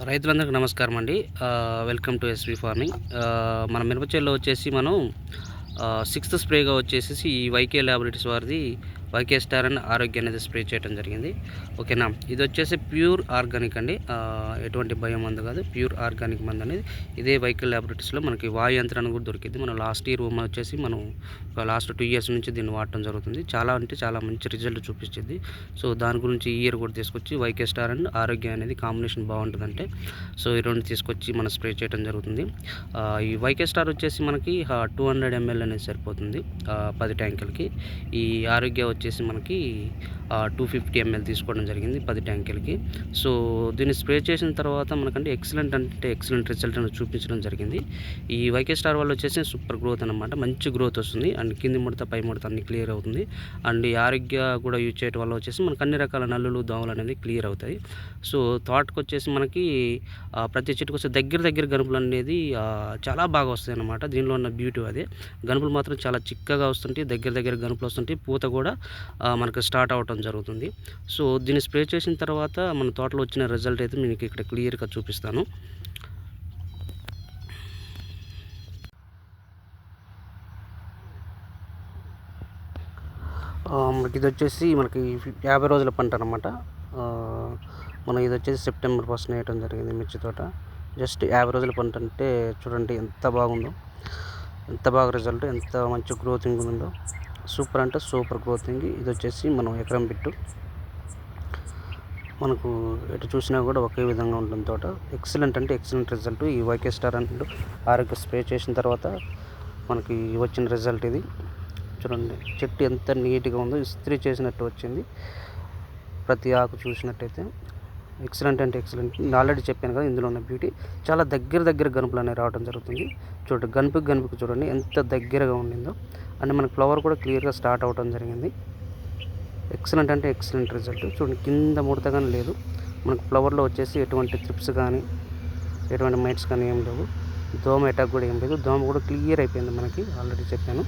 రైతులందరికీ నమస్కారం అండి. Welcome to SV farming. మన మిరప చేల్లో వచ్చేసి మనం సిక్స్త్ స్ప్రేగా వచ్చేసేసి ఈ వైకే ల్యాబొరేటరీస్ వారిది వైకే స్టార్ అండ్ ఆరోగ్య అనేది స్ప్రే చేయడం జరిగింది. ఓకేనా, ఇది వచ్చేసి ప్యూర్ ఆర్గానిక్ అండి. ఎటువంటి భయం మందు కాదు, ప్యూర్ ఆర్గానిక్ మందు అనేది ఇదే వైకే ల్యాబొరేటరీస్లో మనకి వాయు యంత్రాన్ని కూడా దొరికింది. మనం లాస్ట్ ఇయర్ వచ్చేసి మనం లాస్ట్ 2 ఇయర్స్ నుంచి దీన్ని వాడటం జరుగుతుంది. చాలా అంటే చాలా మంచి రిజల్ట్ చూపించింది. సో దాని గురించి ఈ ఇయర్ కూడా తీసుకొచ్చి వైకే స్టార్ అండ్ ఆరోగ్య అనేది కాంబినేషన్ బాగుంటుందంటే సో ఈ రెండు తీసుకొచ్చి మనం స్ప్రే చేయడం జరుగుతుంది. ఈ వైకే స్టార్ వచ్చేసి మనకి 200 ml అనేది సరిపోతుంది 10 ట్యాంకులకి. ఈ ఆరోగ్య వచ్చేసి మనకి 250 ml తీసుకోవడం జరిగింది 10 ట్యాంకులకి. సో దీన్ని స్ప్రే చేసిన తర్వాత మనకంటే ఎక్సలెంట్ రిజల్ట్ అనేది చూపించడం జరిగింది. ఈ వైకే స్టార్ వల్ల వచ్చేసి సూపర్ గ్రోత్ అనమాట, మంచి గ్రోత్ వస్తుంది. అండ్ కింది ముడత పై ముడత అన్ని క్లియర్ అవుతుంది. అండ్ ఈ ఆరోగ్య కూడా యూజ్ చేయడం వల్ల వచ్చేసి మనకు అన్ని రకాల నల్లులు దోమలు అనేది క్లియర్ అవుతాయి. సో తోటకు వచ్చేసి మనకి ప్రతి చెట్టుకు వచ్చే దగ్గర గనుపులు అనేది చాలా బాగా వస్తాయి అన్నమాట. దీనిలో ఉన్న బ్యూటీ అదే. గనుపులు మాత్రం చాలా చిక్కగా వస్తుంటాయి, దగ్గర గనుపులు వస్తుంటాయి. పూత కూడా మనకు స్టార్ట్ అవటం జరుగుతుంది. సో దీన్ని స్ప్రే చేసిన తర్వాత మన తోటలో వచ్చిన రిజల్ట్ అయితే మీకు ఇక్కడ క్లియర్గా చూపిస్తాను. మనకి ఇది వచ్చేసి మనకి 50 రోజుల పంట అనమాట. మనం ఇది వచ్చేసి సెప్టెంబర్ 1 వేయటం జరిగింది మిర్చి తోట. జస్ట్ 50 రోజుల పంట అంటే చూడండి ఎంత బాగుందో, ఎంత బాగా రిజల్ట్, ఎంత మంచి గ్రోతింగ్ ఉందో. సూపర్ అంటే సూపర్ గ్రోతింగ్. ఇది వచ్చేసి మనం ఎకరం బిట్టు మనకు ఎటు చూసినా కూడా ఒకే విధంగా ఉంటుంది తోట. ఎక్సలెంట్ అంటే ఎక్సలెంట్ రిజల్ట్. ఈ వైకే స్టార్ అండ్ ఆరోగ్య స్ప్రే చేసిన తర్వాత మనకి వచ్చిన రిజల్ట్ ఇది. చూడండి చెట్టు ఎంత నీట్గా ఉందో, ఇస్త్రీ చేసినట్టు వచ్చింది. ప్రతి ఆకు చూసినట్టయితే ఎక్సలెంట్ అంటే ఎక్సలెంట్. నేను ఆల్రెడీ చెప్పాను కదా ఇందులో ఉన్న బ్యూటీ. చాలా దగ్గర గనుపులు అనేవి రావడం జరుగుతుంది. చూడండి గనుపుకి చూడండి ఎంత దగ్గరగా ఉండిందో. అంటే మనకి ఫ్లవర్ కూడా క్లియర్గా స్టార్ట్ అవడం జరిగింది. ఎక్సలెంట్ అంటే ఎక్సలెంట్ రిజల్ట్. చూడండి కింద ముడత కానీ లేదు. మనకు ఫ్లవర్లో వచ్చేసి ఎటువంటి త్రిప్స్ కానీ ఎటువంటి మైట్స్ కానీ ఏం లేవు. దోమ అటాక్ కూడా ఏం లేదు. దోమ కూడా క్లియర్ అయిపోయింది మనకి, ఆల్రెడీ చెప్పాను.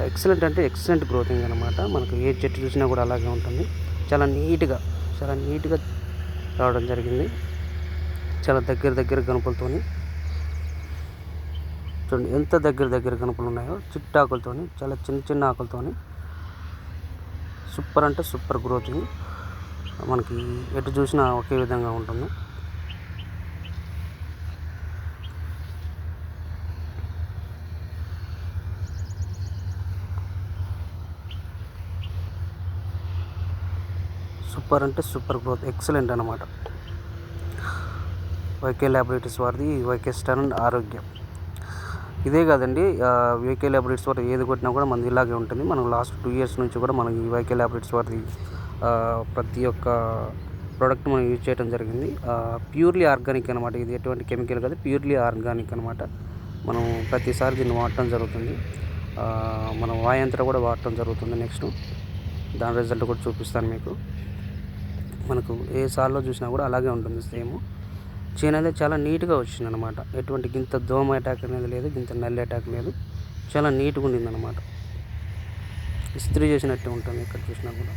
ఎక్సలెంట్ అంటే ఎక్సలెంట్ గ్రోతింగ్ అనమాట. మనకు ఏ చెట్టు చూసినా కూడా అలాగే ఉంటుంది. చాలా నీట్గా రావడం జరిగింది. చాలా దగ్గర గనుపులతోని చూడండి ఎంత దగ్గర గనుపులు ఉన్నాయో. చిట్టాకులతోని, చాలా చిన్న ఆకులతోని సూపర్ అంటే సూపర్ గ్రోతింగ్. మనకి ఎటు చూసినా ఒకే విధంగా ఉంటుంది. సూపర్ అంటే సూపర్ గ్రోత్, ఎక్సలెంట్ అనమాట. వైకే ల్యాబొరేటరీస్ వారిది వైకే స్టార్ అండ్ ఆరోగ్య. ఇదే కాదండి, వైకే ల్యాబొరేటరీస్ వారు ఏది కొట్టినా కూడా మనది ఇలాగే ఉంటుంది. మనం లాస్ట్ 2 ఇయర్స్ నుంచి కూడా మనం ఈ వైకే ల్యాబొరేటరీస్ వారిది ప్రతి ఒక్క ప్రోడక్ట్ మనం యూజ్ చేయడం జరిగింది. ప్యూర్లీ ఆర్గానిక్ అనమాట. ఇది ఎటువంటి కెమికల్ కాదు, ప్యూర్లీ ఆర్గానిక్ అనమాట. మనం ప్రతిసారి దీన్ని వాడటం జరుగుతుంది. మనం వాయంత్రం కూడా వాడటం జరుగుతుంది. నెక్స్ట్ దాని రిజల్ట్ కూడా చూపిస్తాను మీకు. మనకు ఏ సాల్లో చూసినా కూడా అలాగే ఉంటుంది సేమ్. చేను అనేది చాలా నీట్గా వచ్చింది అనమాట. ఎటువంటి గింత దోమ అటాక్ అనేది లేదు, గింత నల్లి అటాక్ లేదు. చాలా నీట్గా ఉండింది అనమాట. ఇస్త్రీ చేసినట్టే ఉంటుంది ఇక్కడ చూసినా కూడా.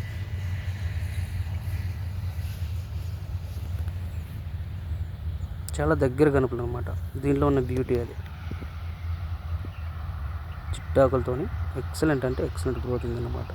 చాలా దగ్గర కనుపులు అనమాట. దీనిలో ఉన్న బ్యూటీ అది. చిట్టాకులతోని ఎక్సలెంట్ అంటే ఎక్సలెంట్ గ్రోత్ ఉంది అనమాట.